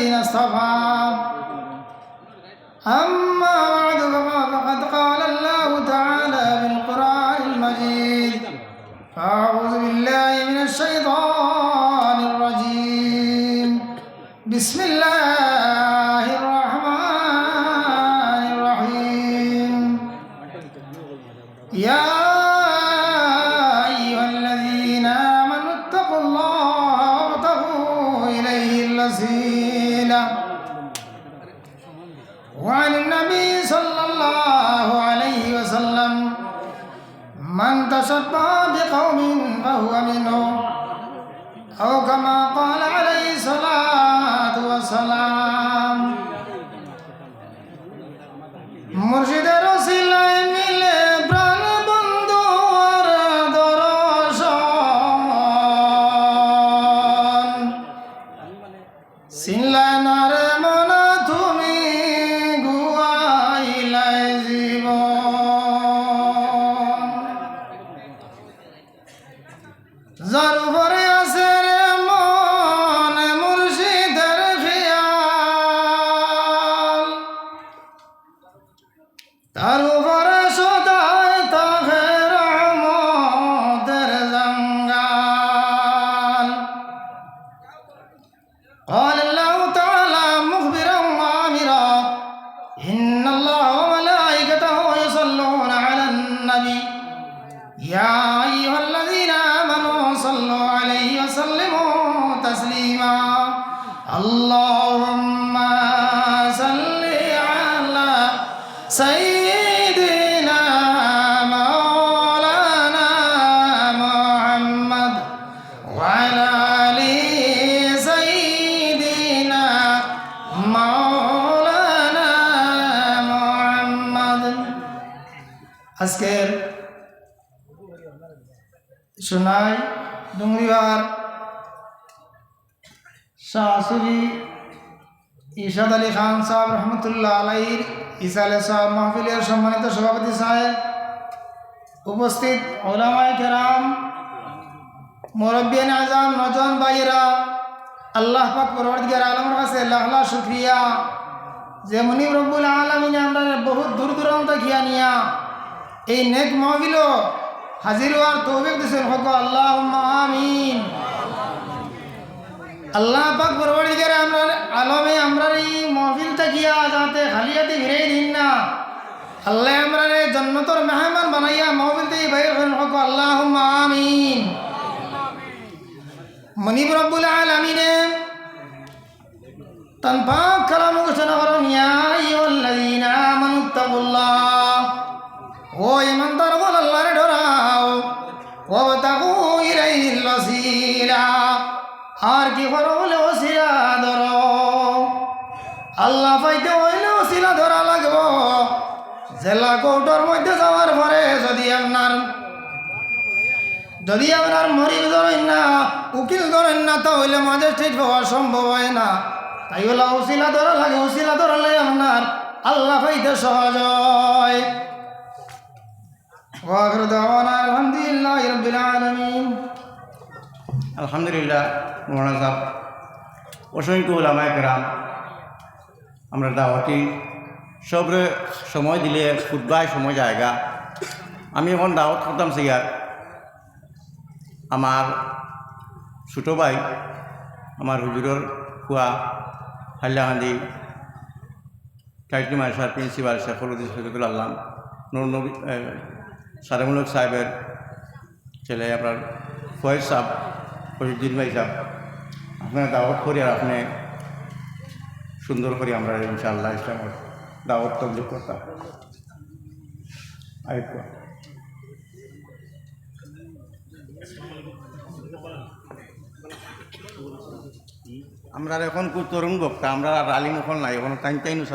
الذين اصطفى أما بعد فقد قال الله تعالى في القرآن المجيد أعوذ بالله من الشيطان الرجيم بسم الله الرحمن الرحيم يا أيها الذين آمنوا اتقوا الله وابتغوا إليه الوسيلة وعن النبي صلى الله عليه وسلم من تشبه بقوم فهو منهم أو كما قال عليه الصلاة والسلام মুর্শিদের ওসিলায় মিলে প্রাণ বন্ধু আর দর্শন চিনলাই না রে মনা তুমি গুয়াইলাই জীবন যার উপরে আছে রে মন মুর্শিদের খেয়াল তার উপরে সদাই থাকে রহমতের জঙ্গল قال الله تعالى مخبرا وآمرا إن الله وملائكته يصلون على النبي يا أيها الذين آمنوا صلوا عليه وسلموا تسليما اللهم صل على سيدنا مولانا محمد وعلى آل سيدنا مولانا محمد আজকের সোনাই ডুংরিবার শাহসুরি ইশাদ আলী খান সাহেব রহমতুল্লাহ আলাইহির ইসালে সাহেব মাহফিলের সম্মানিত সভাপতি সাহেব, উপস্থিত ওলামায়ে কেরাম, মুরব্বিয়ান আজম, নওজোয়ান ভাইয়েরা, আল্লাহ পাক পরওয়ারদিগার আলমের কাছে লাখ লাখ শুকরিয়া যে মুনিব রব্বুল আলামিন আমরা বহুত দূর দূরান্ত গিয়া নিয়া এই নেক মাহফিল হাজির হওয়ার তৌফিক দিয়েছেন। হক আল্লাহুম্মা আমিন। আল্লাহ পাক পরওয়ারদিগার আমরা আলমে আমরা এই মাহফিলটা গিয়া যাতে খালিয়াতে ফিরাই দিন না, আল্লাহ আমরা জান্নাতের মেহমান বানাইয়া মাহফিলতে বাইর করেন। হক আল্লাহুম্মা আমিন। মুনিব রব্বুল আলামিনে তান পাক কালাম ঘোষণা করেন, ইয়া আইয়ুহাল্লাযীনা আমানুত্তাকুল্লাহ, ও ইমানদার বল আল্লাহরে ডরাও, ওয়াবতাগু ইলাইহিল ওয়াসিলা, আর কি করো বলে ওসিলা ধরো। আল্লাহ পাইতে হইলে ওসিলা ধরা লাগব। জেলা কোর্টের মধ্যে যাওয়ার পরে যদি আপনার মরিব ধরেন না, উকিল ধরেন না, তাহলে ম্যাজিস্ট্রেট হওয়া সম্ভব হয় না। তাই বলে ওসিলা ধরা লাগে। ওসিলা ধরালে আপনার আল্লাহ পাইতে সহজ হয়। ওয়াখিরু দাওয়ানা আলহামদুলিল্লাহি রাব্বিল আলামিন। আলহামদুলিল্লাহ মৌলানা সাহেব, অসংখ্য ওলামায়ে কেরাম, আমরা দাওয়াতি সবরে সময় দিলে খুতবায় সময় জায়গা। আমি এখন দাওয়াত করতাম সিগার আমার ছোটো ভাই, আমার হুজুরের খুয়া হাইলাকান্দি কাইটি মাদ্রাসার প্রিন্সিপাল শেখুল শফিকুল আল্লাম নূর নবী সারেমুলক সাহেবের ছেলে আপনার ফয়েজ সাহেব, ফরিদ্দিন ভাই সাহেব, আপনার দাওয়াত করি আর আপনি সুন্দর করে আমরা ইনশাআল্লাহ ইসলামের দাওয়াত তবলিগ করতাম। আমরা এখন খুব তরুণ বক্তা, আমরা আর আলিম এখন নাই, এখন টাইম